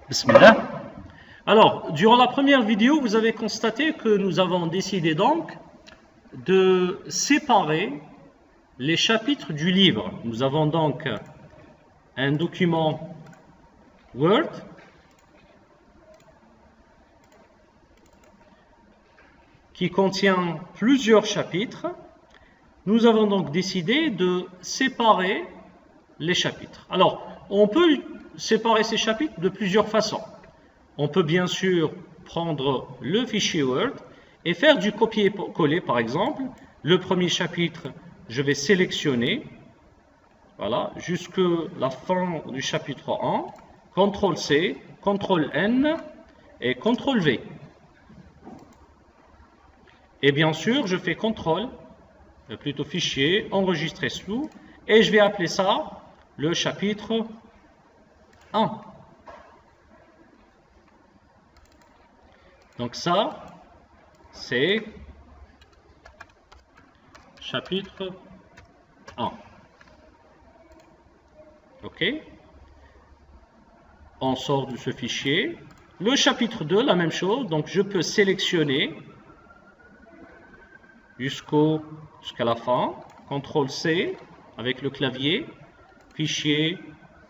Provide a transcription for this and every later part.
Bismillah. Alors, durant la première vidéo, vous avez constaté que nous avons décidé donc de séparer les chapitres du livre. Nous avons donc un document Word qui contient plusieurs chapitres. Nous avons donc décidé de séparer les chapitres. Alors, on peut séparer ces chapitres de plusieurs façons. On peut bien sûr prendre le fichier Word et faire du copier-coller, par exemple. Le premier chapitre, je vais sélectionner, voilà, jusqu'à la fin du chapitre 1, CTRL-C, CTRL-N et CTRL-V. Et bien sûr, je fais CTRL, plutôt fichier, enregistrer sous, et je vais appeler ça le chapitre 1. Donc ça, c'est chapitre 1. OK? On sort de ce fichier. Le chapitre 2, la même chose. Donc je peux sélectionner jusqu'à la fin. CTRL-C avec le clavier. Fichier,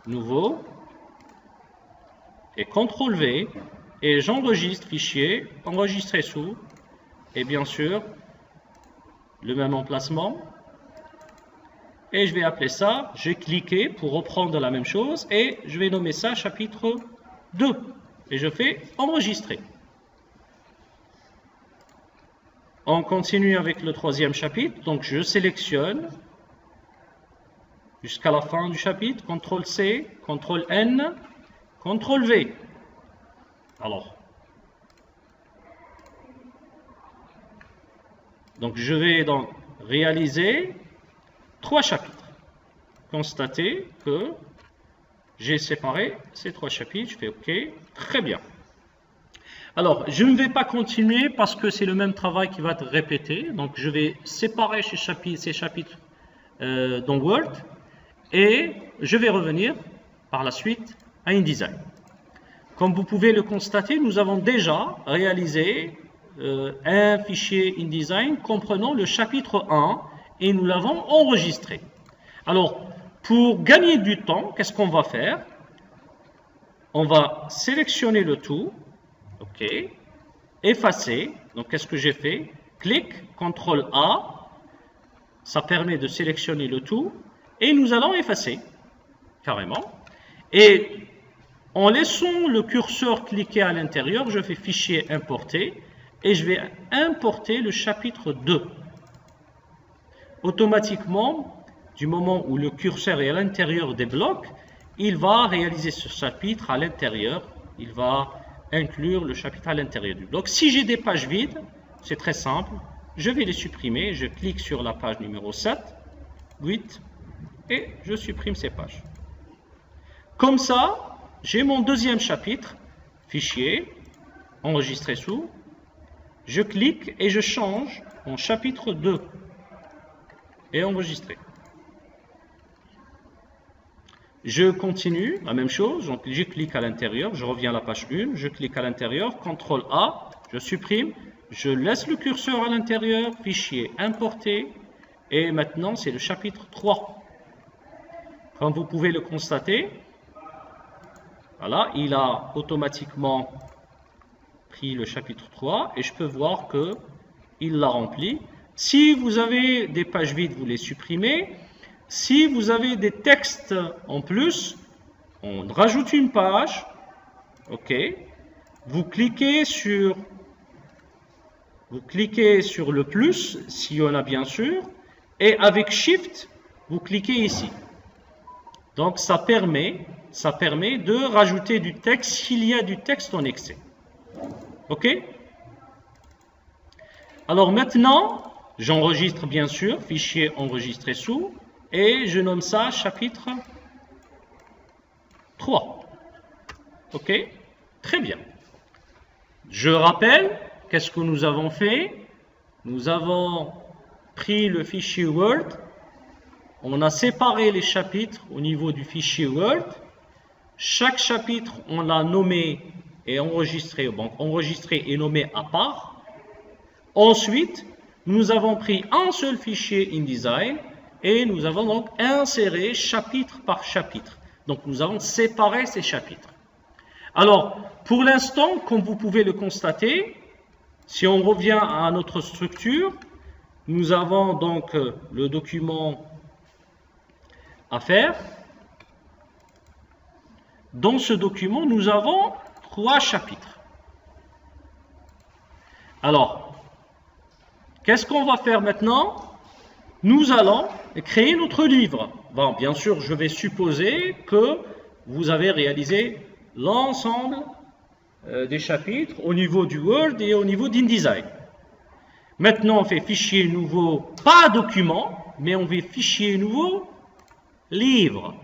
nouveau. Et CTRL-V. Et j'enregistre fichier, enregistrer sous, et bien sûr, le même emplacement. Et je vais appeler ça, j'ai cliqué pour reprendre la même chose, et je vais nommer ça chapitre 2. Et je fais enregistrer. On continue avec le troisième chapitre, donc je sélectionne jusqu'à la fin du chapitre, CTRL-C, CTRL-N, CTRL-V. Alors, donc je vais donc réaliser 3 chapitres. Constater que j'ai séparé ces 3 chapitres. Je fais OK. Très bien. Alors, je ne vais pas continuer parce que c'est le même travail qui va être répété. Donc, je vais séparer ces chapitres dans Word et je vais revenir par la suite à InDesign. Comme vous pouvez le constater, nous avons déjà réalisé un fichier InDesign comprenant le chapitre 1 et nous l'avons enregistré. Alors, pour gagner du temps, qu'est-ce qu'on va faire? On va sélectionner le tout, OK, effacer. Donc, qu'est-ce que j'ai fait? Clic, CTRL-A, ça permet de sélectionner le tout et nous allons effacer, carrément. Et en laissant le curseur cliquer à l'intérieur, je fais fichier importer et je vais importer le chapitre 2. Automatiquement, du moment où le curseur est à l'intérieur des blocs, il va réaliser ce chapitre à l'intérieur. Il va inclure le chapitre à l'intérieur du bloc. Si j'ai des pages vides, c'est très simple. Je vais les supprimer. Je clique sur la page numéro 7, 8 et je supprime ces pages. Comme ça, j'ai mon deuxième chapitre, fichier, enregistré sous. Je clique et je change en chapitre 2 et enregistrer. Je continue, la même chose, donc je clique à l'intérieur, je reviens à la page 1, je clique à l'intérieur, CTRL-A, je supprime, je laisse le curseur à l'intérieur, fichier importé, et maintenant c'est le chapitre 3. Comme vous pouvez le constater, voilà, il a automatiquement pris le chapitre 3 et je peux voir qu'il l'a rempli. Si vous avez des pages vides, vous les supprimez. Si vous avez des textes en plus, on rajoute une page. OK. Vous cliquez sur le plus, s'il y en a bien sûr, et avec Shift, vous cliquez ici. Donc ça permet de rajouter du texte s'il y a du texte en excès. OK? Alors maintenant, j'enregistre bien sûr, fichier enregistré sous, et je nomme ça chapitre 3. OK? Très bien. Je rappelle, qu'est-ce que nous avons fait? Nous avons pris le fichier Word, on a séparé les chapitres au niveau du fichier Word, Chaque chapitre, on l'a nommé et enregistré, donc enregistré et nommé à part. Ensuite, nous avons pris un seul fichier InDesign et nous avons donc inséré chapitre par chapitre. Donc nous avons séparé ces chapitres. Alors, pour l'instant, comme vous pouvez le constater, si on revient à notre structure, nous avons donc le document à faire. Dans ce document, nous avons 3 chapitres. Alors, qu'est-ce qu'on va faire maintenant? Nous allons créer notre livre. Bon, bien sûr, je vais supposer que vous avez réalisé l'ensemble des chapitres au niveau du Word et au niveau d'InDesign. Maintenant, on fait fichier nouveau, pas document, mais on fait fichier nouveau, livre.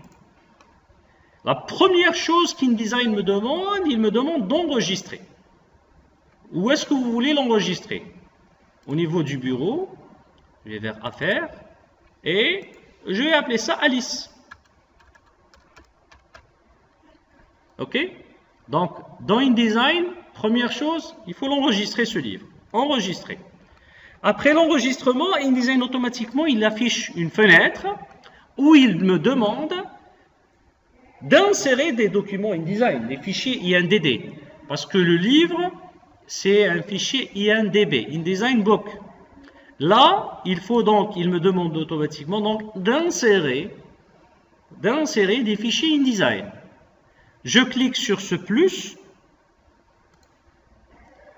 La première chose qu'InDesign me demande, il me demande d'enregistrer. Où est-ce que vous voulez l'enregistrer? Au niveau du bureau, je vais vers Affaires et je vais appeler ça Alice. Ok? Donc, dans InDesign, première chose, il faut l'enregistrer ce livre. Enregistrer. Après l'enregistrement, InDesign automatiquement, il affiche une fenêtre où il me demande d'insérer des documents InDesign, des fichiers INDD. Parce que le livre, c'est un fichier INDB, InDesign Book. Là, il me demande automatiquement donc d'insérer des fichiers InDesign. Je clique sur ce plus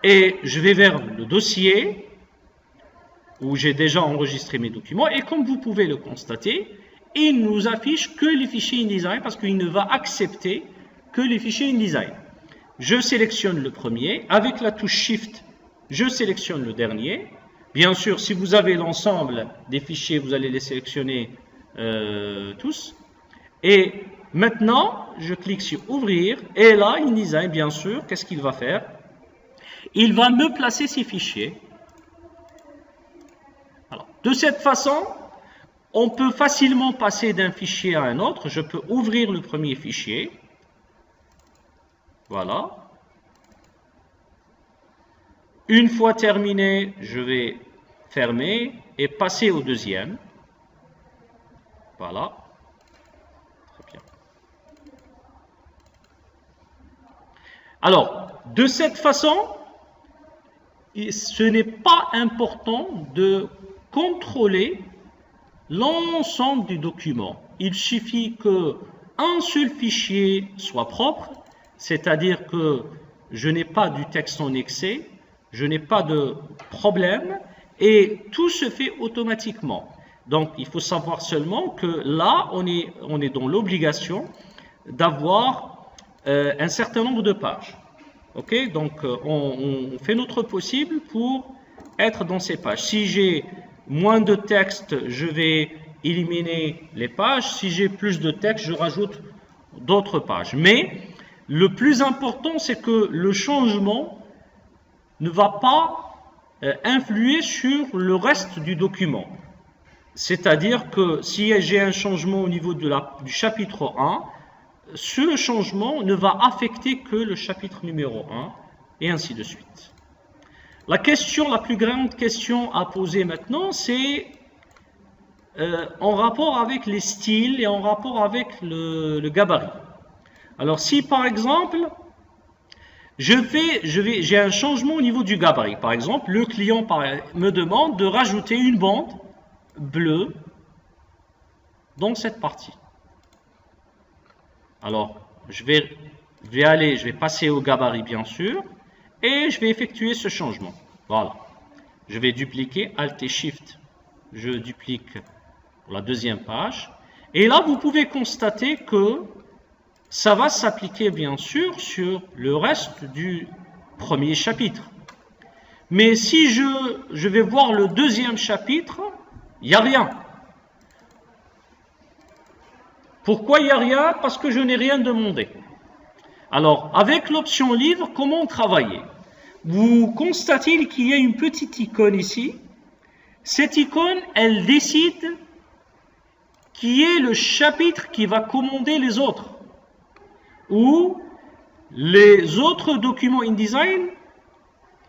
et je vais vers le dossier où j'ai déjà enregistré mes documents et comme vous pouvez le constater, il ne nous affiche que les fichiers InDesign parce qu'il ne va accepter que les fichiers InDesign. Je sélectionne le premier, avec la touche Shift, je sélectionne le dernier. Bien sûr, si vous avez l'ensemble des fichiers, vous allez les sélectionner tous. Et maintenant, je clique sur Ouvrir, et là, InDesign, bien sûr, qu'est-ce qu'il va faire? Il va me placer ces fichiers. Alors, de cette façon, on peut facilement passer d'un fichier à un autre. Je peux ouvrir le premier fichier. Voilà. Une fois terminé, je vais fermer et passer au deuxième. Voilà. Très bien. Alors, de cette façon, ce n'est pas important de contrôler l'ensemble du document. Il suffit qu'un seul fichier soit propre, c'est-à-dire que je n'ai pas du texte en excès, je n'ai pas de problème et tout se fait automatiquement. Donc, il faut savoir seulement que là, on est dans l'obligation d'avoir un certain nombre de pages. Ok? Donc, on fait notre possible pour être dans ces pages. Si j'ai moins de texte, je vais éliminer les pages. Si j'ai plus de texte, je rajoute d'autres pages. Mais le plus important, c'est que le changement ne va pas influer sur le reste du document. C'est-à-dire que si j'ai un changement au niveau du chapitre 1, ce changement ne va affecter que le chapitre numéro 1, et ainsi de suite. La plus grande question à poser maintenant, c'est en rapport avec les styles et en rapport avec le gabarit. Alors si par exemple, j'ai un changement au niveau du gabarit. Par exemple, le client me demande de rajouter une bande bleue dans cette partie. Alors, je vais passer au gabarit bien sûr, et je vais effectuer ce changement. Voilà. Je vais dupliquer, Alt et Shift. Je duplique pour la deuxième page. Et là, vous pouvez constater que ça va s'appliquer bien sûr sur le reste du premier chapitre. Mais si je vais voir le deuxième chapitre, il n'y a rien. Pourquoi il n'y a rien? Parce que je n'ai rien demandé. Alors, avec l'option livre, comment travailler? Vous constatez qu'il y a une petite icône ici. Cette icône, elle décide qui est le chapitre qui va commander les autres. où les autres documents InDesign,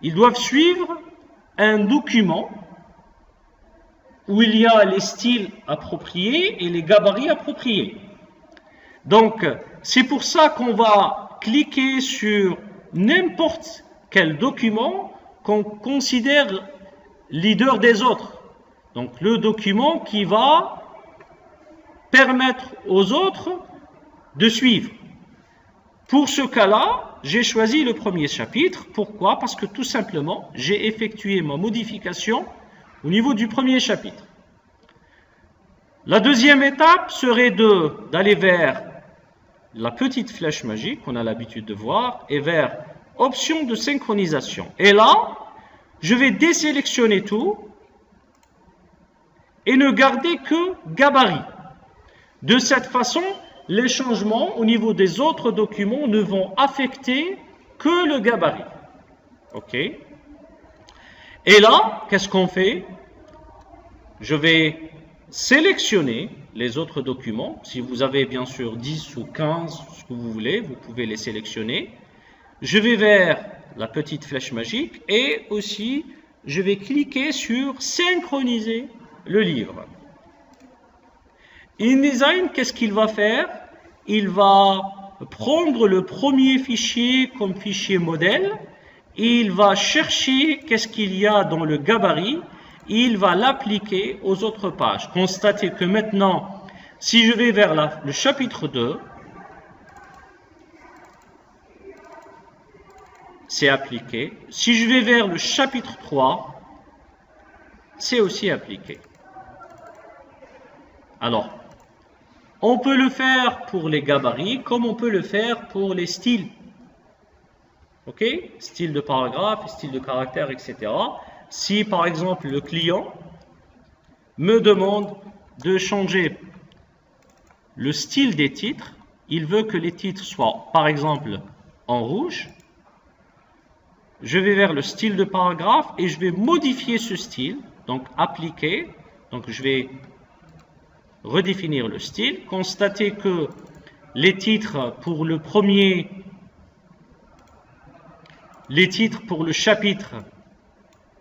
ils doivent suivre un document où il y a les styles appropriés et les gabarits appropriés. Donc, c'est pour ça qu'on va cliquer sur n'importe quel document qu'on considère leader des autres. Donc, le document qui va permettre aux autres de suivre. Pour ce cas-là, j'ai choisi le premier chapitre. Pourquoi? Parce que tout simplement, j'ai effectué ma modification au niveau du premier chapitre. La deuxième étape serait d'aller vers la petite flèche magique qu'on a l'habitude de voir et vers option de synchronisation. Et là, je vais désélectionner tout et ne garder que gabarit. De cette façon, les changements au niveau des autres documents ne vont affecter que le gabarit. OK? Et là, qu'est-ce qu'on fait? Je vais sélectionner les autres documents. Si vous avez bien sûr 10 ou 15, ce que vous voulez, vous pouvez les sélectionner. Je vais vers la petite flèche magique et aussi, je vais cliquer sur synchroniser le livre. InDesign, qu'est-ce qu'il va faire? Il va prendre le premier fichier comme fichier modèle, il va chercher qu'est-ce qu'il y a dans le gabarit, et il va l'appliquer aux autres pages. Constatez que maintenant, si je vais vers le chapitre 2, c'est appliqué. Si je vais vers le chapitre 3, c'est aussi appliqué. Alors, on peut le faire pour les gabarits comme on peut le faire pour les styles. OK? Style de paragraphe, style de caractère, etc. Si par exemple le client me demande de changer le style des titres, il veut que les titres soient par exemple en rouge, je vais vers le style de paragraphe et je vais modifier ce style, donc appliquer, donc je vais redéfinir le style, constatez que les titres pour le premier, les titres pour le chapitre,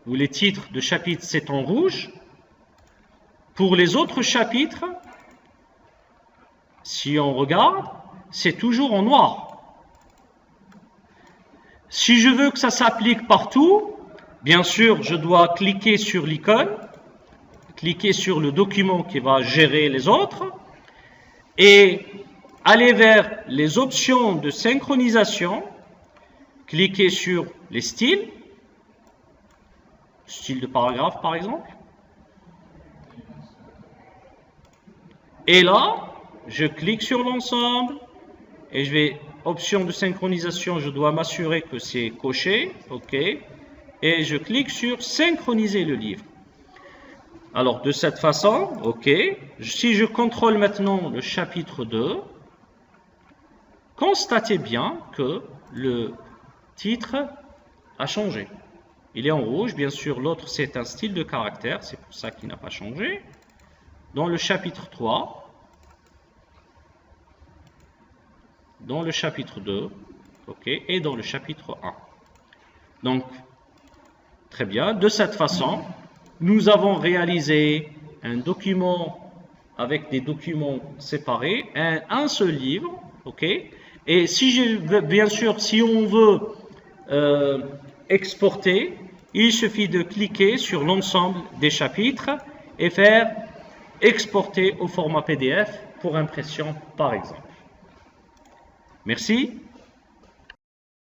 ou les titres de chapitre c'est en rouge. Pour les autres chapitres, si on regarde, c'est toujours en noir. Si je veux que ça s'applique partout, bien sûr, je dois cliquer sur l'icône, cliquer sur le document qui va gérer les autres et aller vers les options de synchronisation, cliquer sur les styles, style de paragraphe par exemple, et là, je clique sur l'ensemble et je vais, option de synchronisation, je dois m'assurer que c'est coché, OK, et je clique sur synchroniser le livre. Alors, de cette façon, OK, si je contrôle maintenant le chapitre 2, constatez bien que le titre a changé. Il est en rouge, bien sûr, l'autre c'est un style de caractère, c'est pour ça qu'il n'a pas changé. Dans le chapitre 3, dans le chapitre 2, OK, et dans le chapitre 1. Donc, très bien, de cette façon, nous avons réalisé un document avec des documents séparés, un seul livre, OK? Et si bien sûr, si on veut exporter, il suffit de cliquer sur l'ensemble des chapitres et faire exporter au format PDF pour impression, par exemple. Merci.